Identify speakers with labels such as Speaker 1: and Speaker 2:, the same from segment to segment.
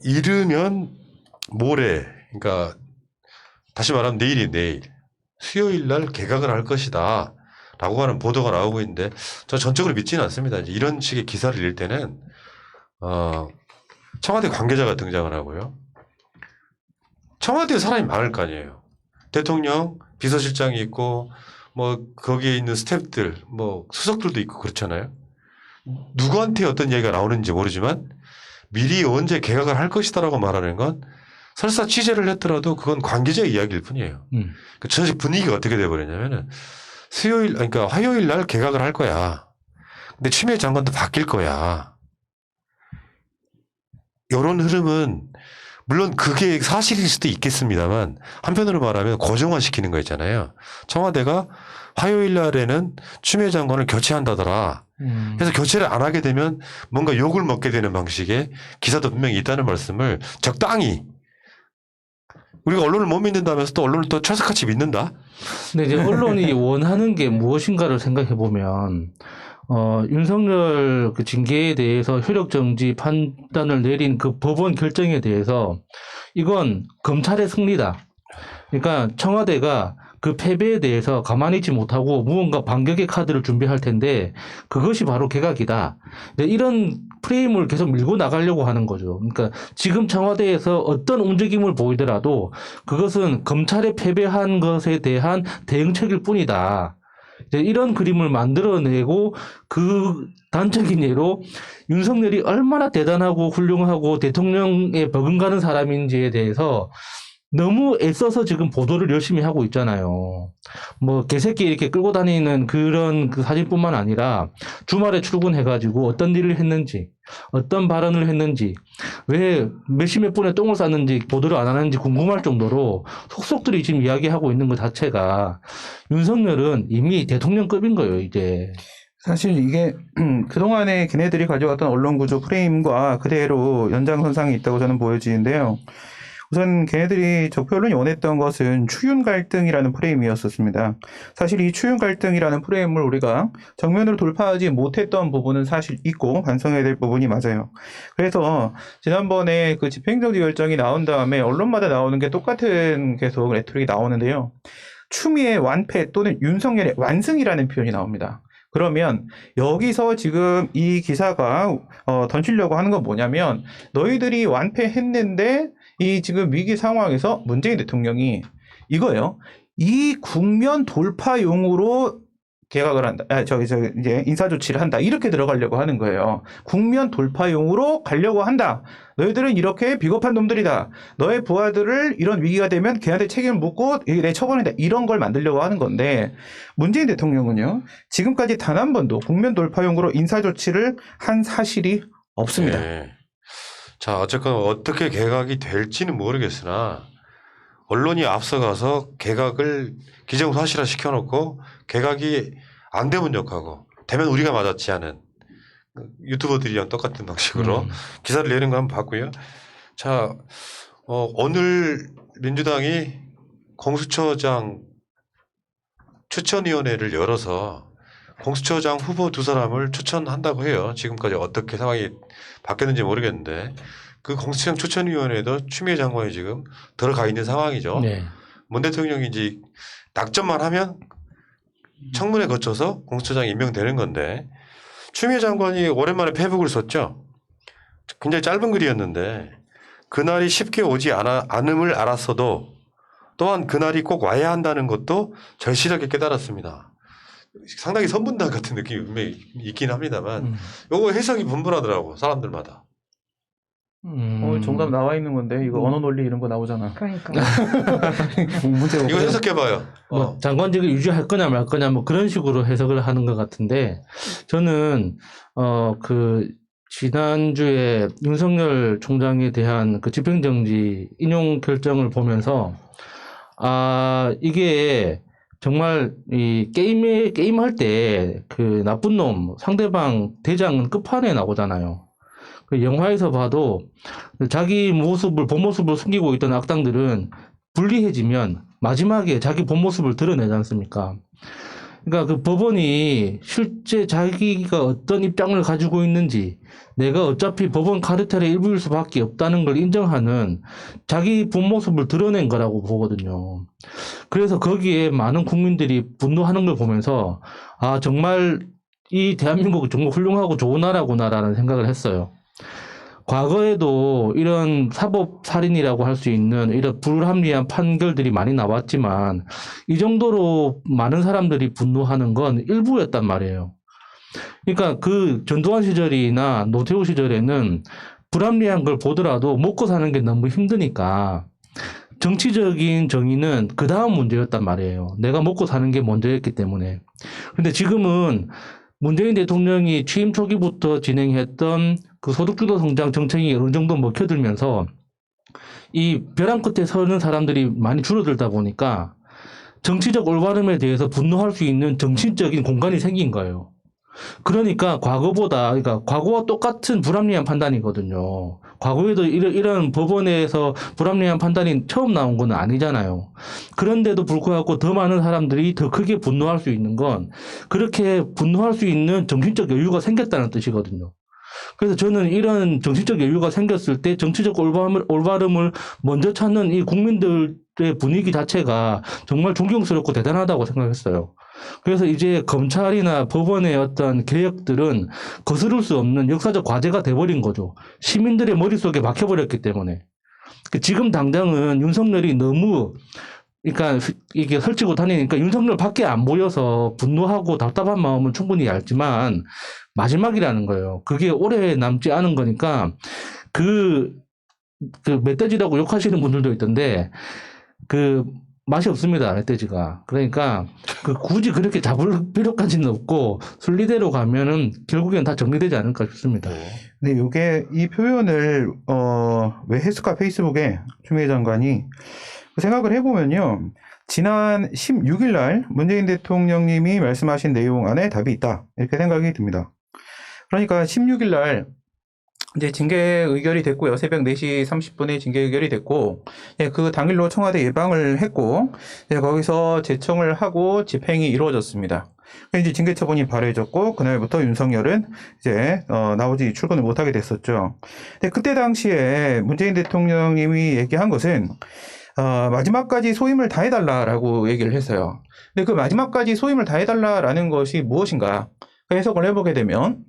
Speaker 1: 이르면 모레, 그러니까 다시 말하면 내일이 내일, 수요일 날 개각을 할 것이다. 라고 하는 보도가 나오고 있는데, 저 전적으로 믿지는 않습니다. 이제 이런 식의 기사를 읽을 때는, 청와대 관계자가 등장을 하고요. 청와대에 사람이 많을 거 아니에요. 대통령, 비서실장이 있고, 뭐, 거기에 있는 스태프들, 뭐, 수석들도 있고 그렇잖아요. 누구한테 어떤 얘기가 나오는지 모르지만, 미리 언제 개각을 할 것이다라고 말하는 건 설사 취재를 했더라도 그건 관계자의 이야기일 뿐이에요. 그 전체 분위기가 어떻게 돼버렸냐면은 그러니까 화요일 날 개각을 할 거야. 근데 추미애 장관도 바뀔 거야. 이런 흐름은 물론 그게 사실일 수도 있겠습니다만 한편으로 말하면 고정화시키는 거 있잖아요. 청와대가 화요일 날에는 추미애 장관을 교체한다더라. 그래서 교체를 안 하게 되면 뭔가 욕을 먹게 되는 방식의 기사도 분명히 있다는 말씀을 적당히 우리가 언론을 못 믿는다면서 또 언론을 또 철석같이 믿는다?
Speaker 2: 근데 이제 언론이 원하는 게 무엇인가를 생각해 보면, 윤석열 그 징계에 대해서 효력 정지 판단을 내린 그 법원 결정에 대해서 이건 검찰의 승리다. 그러니까 청와대가 그 패배에 대해서 가만히 있지 못하고 무언가 반격의 카드를 준비할 텐데 그것이 바로 개각이다. 이런 프레임을 계속 밀고 나가려고 하는 거죠. 그러니까 지금 청와대에서 어떤 움직임을 보이더라도 그것은 검찰에 패배한 것에 대한 대응책일 뿐이다. 이런 그림을 만들어내고 그 단적인 예로 윤석열이 얼마나 대단하고 훌륭하고 대통령에 버금가는 사람인지에 대해서 너무 애써서 지금 보도를 열심히 하고 있잖아요. 뭐 개새끼 이렇게 끌고 다니는 그런 그 사진뿐만 아니라 주말에 출근해가지고 어떤 일을 했는지, 어떤 발언을 했는지, 왜 몇십몇 분의 똥을 쌌는지 보도를 안 하는지 궁금할 정도로 속속들이 지금 이야기하고 있는 것 자체가 윤석열은 이미 대통령급인 거예요, 이제.
Speaker 3: 사실 이게 그동안에 걔네들이 가져왔던 언론 구조 프레임과 그대로 연장선상에 있다고 저는 보여지는데요. 우선 걔네들이 적폐 언론이 원했던 것은 추윤 갈등이라는 프레임이었었습니다. 사실 이 추윤 갈등이라는 프레임을 우리가 정면으로 돌파하지 못했던 부분은 사실 있고 반성해야 될 부분이 맞아요. 그래서 지난번에 그 집행정지 결정이 나온 다음에 언론마다 나오는 게 똑같은 계속 레토릭이 나오는데요. 추미애 완패 또는 윤석열의 완승이라는 표현이 나옵니다. 그러면 여기서 지금 이 기사가 던지려고 하는 건 뭐냐면 너희들이 완패했는데 이 지금 위기 상황에서 문재인 대통령이 이거예요. 이 국면 돌파용으로 개각을 한다. 이제 인사조치를 한다. 이렇게 들어가려고 하는 거예요. 국면 돌파용으로 가려고 한다. 너희들은 이렇게 비겁한 놈들이다. 너의 부하들을 이런 위기가 되면 걔한테 책임을 묻고 내 처벌한다. 이런 걸 만들려고 하는 건데 문재인 대통령은요. 지금까지 단 한 번도 국면 돌파용으로 인사조치를 한 사실이 없습니다.
Speaker 1: 네. 자, 어쨌건 어떻게 개각이 될지는 모르겠으나 언론이 앞서가서 개각을 기정사실화 시켜놓고 개각이 안 되면 욕하고 되면 우리가 맞았지 하는 유튜버들이랑 똑같은 방식으로 기사를 내는 거 한번 봤고요. 자, 오늘 민주당이 공수처장 추천위원회를 열어서 공수처장 후보 2사람을 추천한다고 해요. 지금까지 어떻게 상황이 바뀌었는지 모르겠는데 그 공수처장 추천위원회도 추미애 장관이 지금 들어가 있는 상황이죠.
Speaker 2: 네.
Speaker 1: 문 대통령이 이제 낙점만 하면 청문회 거쳐서 공수처장이 임명되는 건데 추미애 장관이 오랜만에 페북을 썼죠. 굉장히 짧은 글이었는데 그날이 쉽게 오지 않음을 알았어도 또한 그날이 꼭 와야 한다는 것도 절실하게 깨달았습니다. 상당히 선분당 같은 느낌이 분명히 있긴 합니다만 요거 해석이 분분하더라고 사람들마다.
Speaker 3: 정답 나와 있는 건데 이거 언어 논리 이런 거 나오잖아.
Speaker 4: 그러니까.
Speaker 3: 문제가
Speaker 1: 이거 해석해봐요.
Speaker 2: 뭐 장관직을 유지할 거냐 말 거냐 뭐 그런 식으로 해석을 하는 것 같은데 저는 그 지난주에 윤석열 총장에 대한 그 집행정지 인용 결정을 보면서 이게 정말 이 게임할 때 그 나쁜 놈 상대방 대장은 끝판에 나오잖아요. 그 영화에서 봐도 자기 본 모습을 숨기고 있던 악당들은 불리해지면 마지막에 자기 본 모습을 드러내지 않습니까? 그러니까 그 법원이 실제 자기가 어떤 입장을 가지고 있는지 내가 어차피 법원 카르텔의 일부일 수밖에 없다는 걸 인정하는 자기 본 모습을 드러낸 거라고 보거든요. 그래서 거기에 많은 국민들이 분노하는 걸 보면서 아 정말 이 대한민국은 정말 훌륭하고 좋은 나라구나라는 생각을 했어요. 과거에도 이런 사법살인이라고 할 수 있는 이런 불합리한 판결들이 많이 나왔지만 이 정도로 많은 사람들이 분노하는 건 일부였단 말이에요. 그러니까 그 전두환 시절이나 노태우 시절에는 불합리한 걸 보더라도 먹고 사는 게 너무 힘드니까 정치적인 정의는 그 다음 문제였단 말이에요. 내가 먹고 사는 게 먼저였기 때문에. 근데 지금은 문재인 대통령이 취임 초기부터 진행했던 그 소득주도 성장 정책이 어느 정도 먹혀들면서 이 벼랑 끝에 서는 사람들이 많이 줄어들다 보니까 정치적 올바름에 대해서 분노할 수 있는 정신적인 공간이 생긴 거예요. 그러니까 그러니까 과거와 똑같은 불합리한 판단이거든요. 과거에도 이런 법원에서 불합리한 판단이 처음 나온 건 아니잖아요. 그런데도 불구하고 더 많은 사람들이 더 크게 분노할 수 있는 건 그렇게 분노할 수 있는 정신적 여유가 생겼다는 뜻이거든요. 그래서 저는 이런 정치적 여유가 생겼을 때 정치적 올바름을 먼저 찾는 이 국민들의 분위기 자체가 정말 존경스럽고 대단하다고 생각했어요. 그래서 이제 검찰이나 법원의 어떤 개혁들은 거스를 수 없는 역사적 과제가 돼버린 거죠. 시민들의 머릿속에 막혀버렸기 때문에. 지금 당장은 윤석열이 너무 그러니까 이게 설치고 다니니까 윤석열 밖에 안 보여서 분노하고 답답한 마음은 충분히 알지만 마지막이라는 거예요. 그게 오래 남지 않은 거니까 그 멧돼지라고 욕하시는 분들도 있던데 그 맛이 없습니다. 멧돼지가. 그러니까 굳이 그렇게 잡을 필요까지는 없고 순리대로 가면은 결국엔 다 정리되지 않을까 싶습니다.
Speaker 3: 근데 이게 이 표현을 왜 해수가 페이스북에 추미애 장관이 생각을 해보면요. 지난 16일 날 문재인 대통령님이 말씀하신 내용 안에 답이 있다. 이렇게 생각이 듭니다. 그러니까 16일 날 이제 징계 의결이 됐고요. 새벽 4시 30분에 징계 의결이 됐고, 예, 그 당일로 청와대 예방을 했고, 예, 거기서 제청을 하고 집행이 이루어졌습니다. 이제 징계 처분이 발효해졌고, 그날부터 윤석열은 이제, 출근을 못하게 됐었죠. 근데 그때 당시에 문재인 대통령님이 얘기한 것은, 마지막까지 소임을 다해달라라고 얘기를 했어요. 근데 그 마지막까지 소임을 다해달라라는 것이 무엇인가? 해석을 해보게 되면,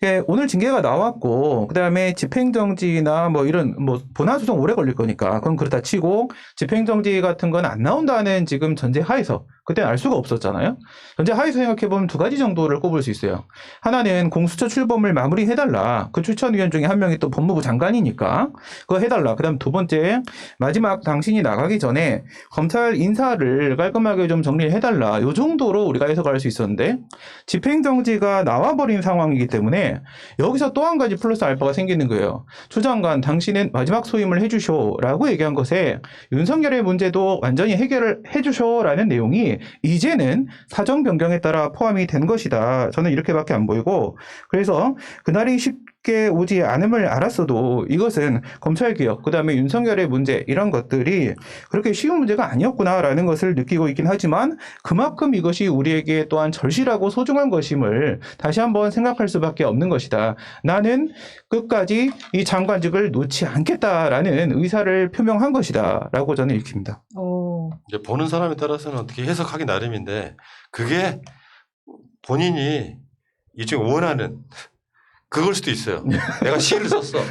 Speaker 3: 예, 오늘 징계가 나왔고, 그 다음에 집행정지나 뭐 이런, 뭐, 본안소송 오래 걸릴 거니까, 그건 그렇다 치고, 집행정지 같은 건 안 나온다는 지금 전제 하에서, 그때는 알 수가 없었잖아요. 전제 하에서 생각해보면 두 가지 정도를 꼽을 수 있어요. 하나는 공수처 출범을 마무리해달라. 그 추천위원 중에 한 명이 또 법무부 장관이니까, 그거 해달라. 그 다음 두 번째, 마지막 당신이 나가기 전에 검찰 인사를 깔끔하게 좀 정리해달라. 요 정도로 우리가 해석할 수 있었는데, 집행정지가 나와버린 상황이기 때문에, 여기서 또 한 가지 플러스 알파가 생기는 거예요. 추 장관, 당신은 마지막 소임을 해주쇼라고 얘기한 것에 윤석열의 문제도 완전히 해결을 해주쇼라는 내용이 이제는 사정 변경에 따라 포함이 된 것이다. 저는 이렇게밖에 안 보이고, 그래서 그날이 쉽게 오지 않음을 알았어도 이것은 검찰개혁, 그 다음에 윤석열의 문제 이런 것들이 그렇게 쉬운 문제가 아니었구나라는 것을 느끼고 있긴 하지만 그만큼 이것이 우리에게 또한 절실하고 소중한 것임을 다시 한번 생각할 수밖에 없는 것이다. 나는 끝까지 이 장관직을 놓지 않겠다라는 의사를 표명한 것이다 라고 저는 읽힙니다.
Speaker 1: 이제 보는 사람에 따라서는 어떻게 해석하기 나름인데 그게 본인이 이중 원하는 그걸 수도 있어요. 내가 시를 썼어.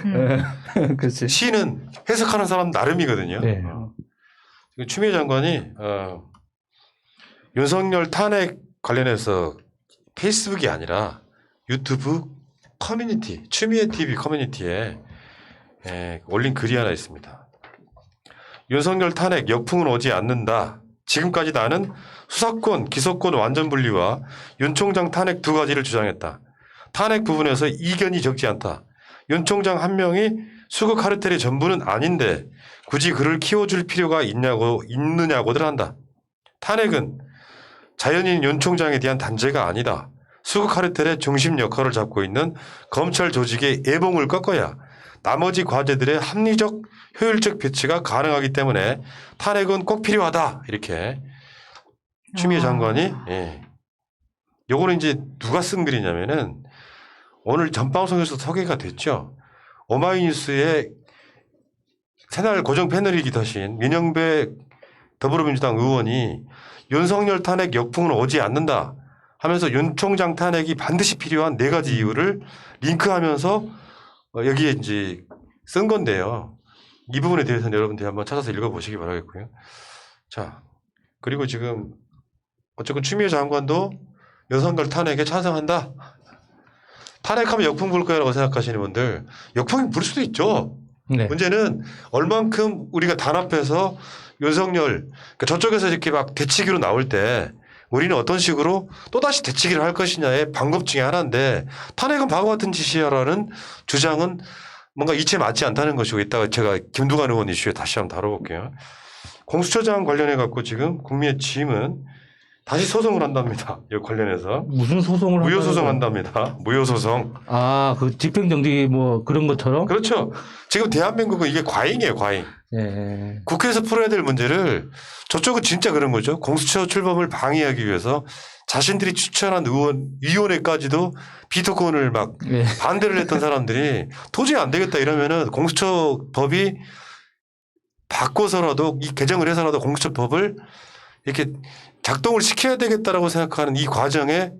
Speaker 3: 그렇지.
Speaker 1: 시는 해석하는 사람 나름이거든요.
Speaker 2: 네.
Speaker 1: 지금 추미애 장관이 윤석열 탄핵 관련해서 페이스북이 아니라 유튜브 커뮤니티, 추미애 TV 커뮤니티에 올린 글이 하나 있습니다. 윤석열 탄핵 역풍은 오지 않는다. 지금까지 나는 수사권, 기소권 완전 분리와 윤 총장 탄핵 두 가지를 주장했다. 탄핵 부분에서 이견이 적지 않다. 윤 총장 한 명이 수거 카르텔의 전부는 아닌데 굳이 그를 키워줄 필요가 있느냐고들 한다. 탄핵은 자연인 윤 총장에 대한 단죄가 아니다. 수거 카르텔의 중심 역할을 잡고 있는 검찰 조직의 애봉을 꺾어야 나머지 과제들의 합리적, 효율적 배치가 가능하기 때문에 탄핵은 꼭 필요하다. 이렇게 추미애 장관이 요거는 이제 누가 쓴 글이냐면은 오늘 전방송에서 소개가 됐죠. 오마이뉴스에 새날 고정 패널이기도 하신 민영배 더불어민주당 의원이 윤석열 탄핵 역풍은 오지 않는다 하면서 윤 총장 탄핵이 반드시 필요한 4가지 이유를 링크하면서 여기에 이제 쓴 건데요. 이 부분에 대해서는 여러분들이 한번 찾아서 읽어보시기 바라겠고요. 자, 그리고 지금 어쨌든 추미애 장관도 윤석열 탄핵에 찬성한다. 탄핵하면 역풍 불 거라고 생각하시는 분들 역풍이 불 수도 있죠.
Speaker 2: 네.
Speaker 1: 문제는 얼만큼 우리가 단합해서 윤석열 그러니까 저쪽에서 이렇게 막 대치기로 나올 때 우리는 어떤 식으로 또다시 대치기를 할 것이냐의 방법 중에 하나인데 탄핵은 바보 같은 짓이야라는 주장은 뭔가 이치에 맞지 않다는 것이고 이따가 제가 김두관 의원 이슈에 다시 한번 다뤄볼게요. 공수처장 관련해 갖고 지금 국민의 지임은 다시 소송을 한답니다. 이 관련해서
Speaker 2: 무슨 소송을
Speaker 1: 무효소송
Speaker 2: 한다는
Speaker 1: 한답니다. 무효소송.
Speaker 2: 거예요? 아, 그 집행정지 뭐 그런 것처럼?
Speaker 1: 그렇죠. 지금 대한민국은 이게 과잉이에요, 과잉.
Speaker 2: 예.
Speaker 1: 국회에서 풀어야 될 문제를 저쪽은 진짜 그런 거죠. 공수처 출범을 방해하기 위해서 자신들이 추천한 위원회까지도 비토권을 막
Speaker 2: 예.
Speaker 1: 반대를 했던 사람들이 도저히 안 되겠다 이러면은 공수처 법이 바꿔서라도 이 개정을 해서라도 공수처 법을 이렇게 작동을 시켜야 되겠다라고 생각하는 이 과정에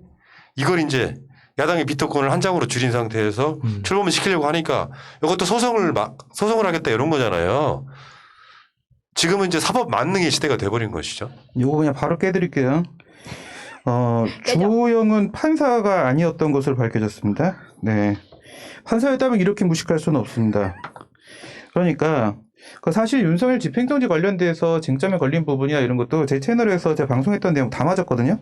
Speaker 1: 이걸 이제 야당의 비토권을 한 장으로 줄인 상태에서 출범을 시키려고 하니까 이것도 소송을 하겠다 이런 거잖아요. 지금은 이제 사법 만능의 시대가 돼버린 것이죠.
Speaker 3: 요거 그냥 바로 깨드릴게요. 주호영은 판사가 아니었던 것으로 밝혀졌습니다. 네. 판사였다면 이렇게 무식할 수는 없습니다. 그러니까 사실 윤석열 집행정지 관련돼서 쟁점에 걸린 부분이나 이런 것도 제 채널에서 제가 방송했던 내용 다 맞았거든요.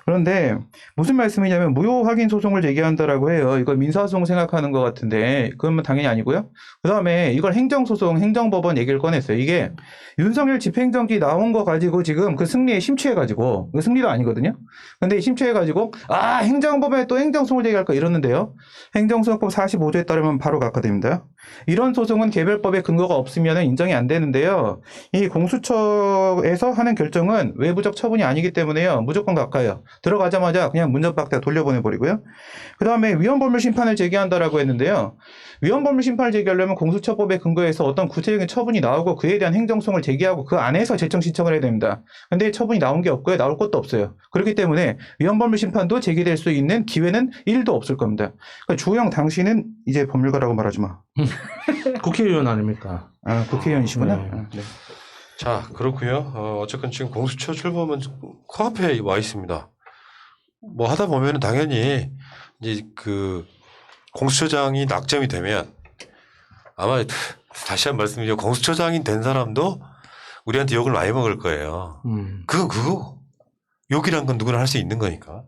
Speaker 3: 그런데 무슨 말씀이냐면 무효 확인 소송을 제기한다라고 해요. 이걸 민사소송 생각하는 것 같은데 그건 당연히 아니고요. 그다음에 이걸 행정소송, 행정법원 얘기를 꺼냈어요. 이게 윤석열 집행정지 나온 거 가지고 지금 그 승리에 심취해가지고 그 승리도 아니거든요. 근데 심취해가지고 행정법원에 또 행정소송을 제기할까 이러는데요. 행정소송법 45조에 따르면 바로 각하됩니다. 이런 소송은 개별법에 근거가 없으면 인정이 안 되는데요. 이 공수처에서 하는 결정은 외부적 처분이 아니기 때문에요. 무조건 각하예요. 들어가자마자 그냥 문전박대 돌려보내버리고요. 그 다음에 위헌법률 심판을 제기한다라고 했는데요. 위헌법률 심판을 제기하려면 공수처법에 근거해서 어떤 구체적인 처분이 나오고 그에 대한 행정소송을 제기하고 그 안에서 제청 신청을 해야 됩니다. 근데 처분이 나온 게 없고요. 나올 것도 없어요. 그렇기 때문에 위헌법률 심판도 제기될 수 있는 기회는 1도 없을 겁니다. 그러니까 주호영 당신은 이제 법률가라고 말하지 마.
Speaker 2: 국회의원 아닙니까?
Speaker 3: 국회의원이시구나.
Speaker 2: 네.
Speaker 3: 네.
Speaker 1: 자, 그렇고요. 어쨌든 지금 공수처 출범은 코앞에 와 있습니다. 뭐 하다 보면은 당연히 이제 그 공수처장이 낙점이 되면 아마 다시 한 번 말씀드리면 공수처장이 된 사람도 우리한테 욕을 많이 먹을 거예요. 그건 그거. 욕이란 건 누구나 할 수 있는 거니까.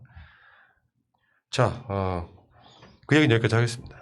Speaker 1: 자, 그 얘기는 여기까지 하겠습니다.